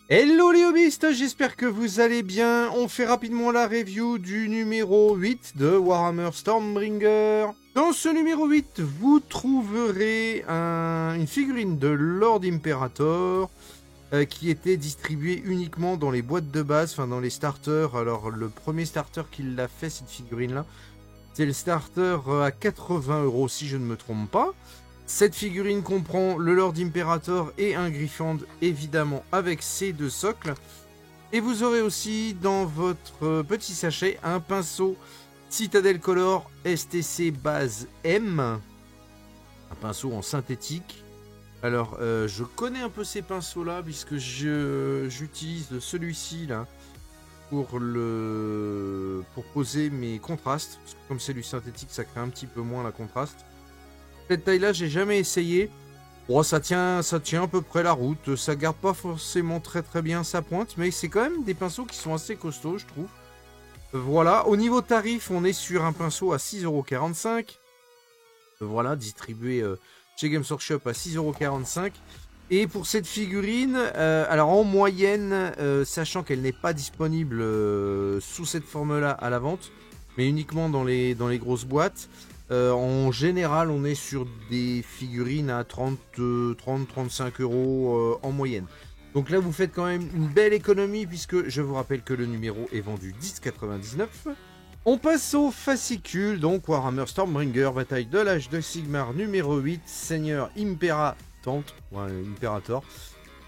Hello les hobbyistes, j'espère que vous allez bien. On fait rapidement la review du numéro 8 de Warhammer Stormbringer. Dans ce numéro 8, vous trouverez une figurine de Lord Imperator qui était distribuée uniquement dans les boîtes de base, enfin dans les starters. Alors le premier starter qui l'a fait, cette figurine-là, c'est le starter à 80 € si je ne me trompe pas. Cette figurine comprend le Lord Imperator et un Griffand, évidemment, avec ses deux socles. Et vous aurez aussi dans votre petit sachet un pinceau Citadel Color STC base M. Un pinceau en synthétique. Alors, je connais un peu ces pinceaux-là, puisque j'utilise celui-ci, là, pour poser mes contrastes. Parce que comme c'est du synthétique, ça crée un petit peu moins la contraste. Cette taille-là, j'ai jamais essayé. Bon, ça tient à peu près la route. Ça garde pas forcément très bien sa pointe, mais c'est quand même des pinceaux qui sont assez costauds, je trouve. Voilà. Au niveau tarif, on est sur un pinceau à 6,45 €. Voilà, distribué chez Games Workshop à 6,45 €. Et pour cette figurine, alors en moyenne, sachant qu'elle n'est pas disponible sous cette forme-là à la vente, mais uniquement dans les grosses boîtes. En général, on est sur des figurines à 30-35 € en moyenne. Donc là, vous faites quand même une belle économie, puisque je vous rappelle que le numéro est vendu 10,99 €. On passe au fascicule, donc Warhammer Stormbringer, bataille de l'âge de Sigmar numéro 8, Seigneur Imperator.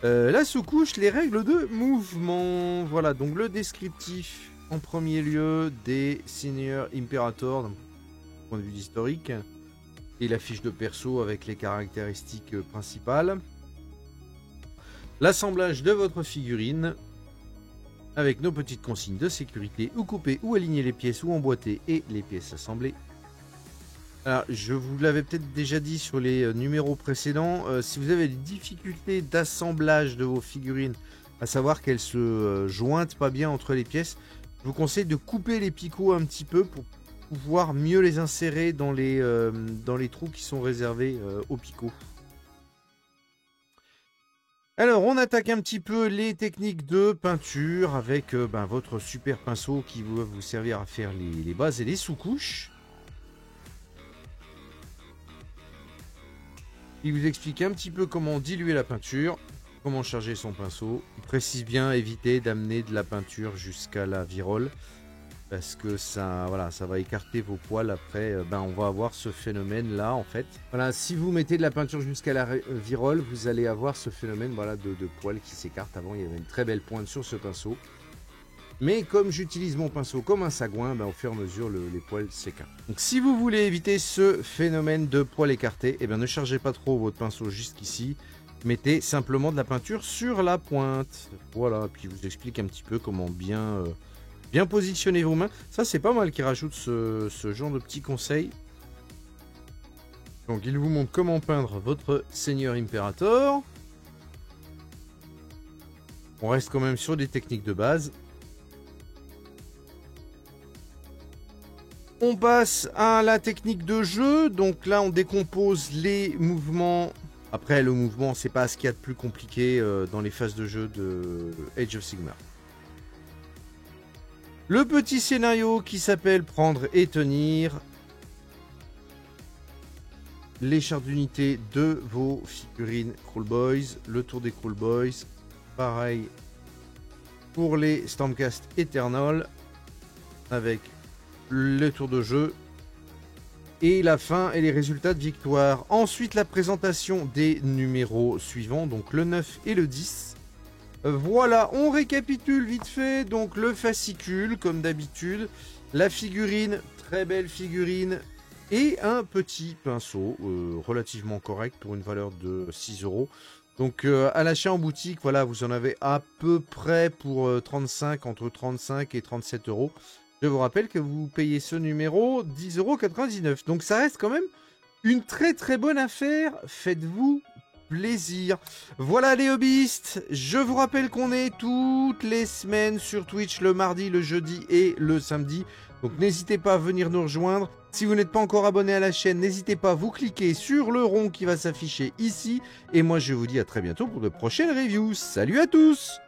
La sous-couche, les règles de mouvement. Voilà, donc le descriptif en premier lieu des Seigneurs Imperator, point de vue historique, et la fiche de perso avec les caractéristiques principales. L'assemblage de votre figurine avec nos petites consignes de sécurité, où couper ou aligner les pièces ou emboîter et les pièces assemblées. Alors, je vous l'avais peut-être déjà dit sur les numéros précédents, si vous avez des difficultés d'assemblage de vos figurines, à savoir qu'elles se jointent pas bien entre les pièces, je vous conseille de couper les picots un petit peu pour pouvoir mieux les insérer dans les trous qui sont réservés aux picots. Alors, on attaque un petit peu les techniques de peinture avec votre super pinceau qui va vous servir à faire les bases et les sous-couches. Il vous explique un petit peu comment diluer la peinture, comment charger son pinceau. Il précise bien éviter d'amener de la peinture jusqu'à la virole, parce que ça va écarter vos poils. Après, on va avoir ce phénomène-là, en fait. Voilà, si vous mettez de la peinture jusqu'à la virole, vous allez avoir ce phénomène de poils qui s'écartent. Avant, il y avait une très belle pointe sur ce pinceau. Mais comme j'utilise mon pinceau comme un sagouin, au fur et à mesure, les poils s'écartent. Donc, si vous voulez éviter ce phénomène de poils écartés, ne chargez pas trop votre pinceau jusqu'ici. Mettez simplement de la peinture sur la pointe. Voilà, puis je vous explique un petit peu comment bien positionner vos mains. Ça, c'est pas mal qu'il rajoute ce genre de petits conseils. Donc, il vous montre comment peindre votre Seigneur Imperator. On reste quand même sur des techniques de base. On passe à la technique de jeu. Donc là, on décompose les mouvements. Après, le mouvement, c'est pas ce qu'il y a de plus compliqué dans les phases de jeu de Age of Sigmar. Le petit scénario qui s'appelle prendre et tenir. Les chartes d'unité de vos figurines Crawl Boys. Le tour des Crawl Boys. Pareil pour les Stormcast Eternal. Avec le tour de jeu. Et la fin et les résultats de victoire. Ensuite, la présentation des numéros suivants. Donc le 9 et le 10. Voilà, on récapitule vite fait. Donc le fascicule, comme d'habitude. La figurine, très belle figurine. Et un petit pinceau, relativement correct pour une valeur de 6 €. Donc à l'achat en boutique, voilà, vous en avez à peu près pour entre 35 et 37 €. Je vous rappelle que vous payez ce numéro 10,99 €. Donc ça reste quand même une très bonne affaire. Faites-vous plaisir. Voilà les hobbyistes, je vous rappelle qu'on est toutes les semaines sur Twitch, le mardi, le jeudi et le samedi. Donc n'hésitez pas à venir nous rejoindre. Si vous n'êtes pas encore abonné à la chaîne, n'hésitez pas à vous cliquer sur le rond qui va s'afficher ici. Et moi je vous dis à très bientôt pour de prochaines reviews. Salut à tous!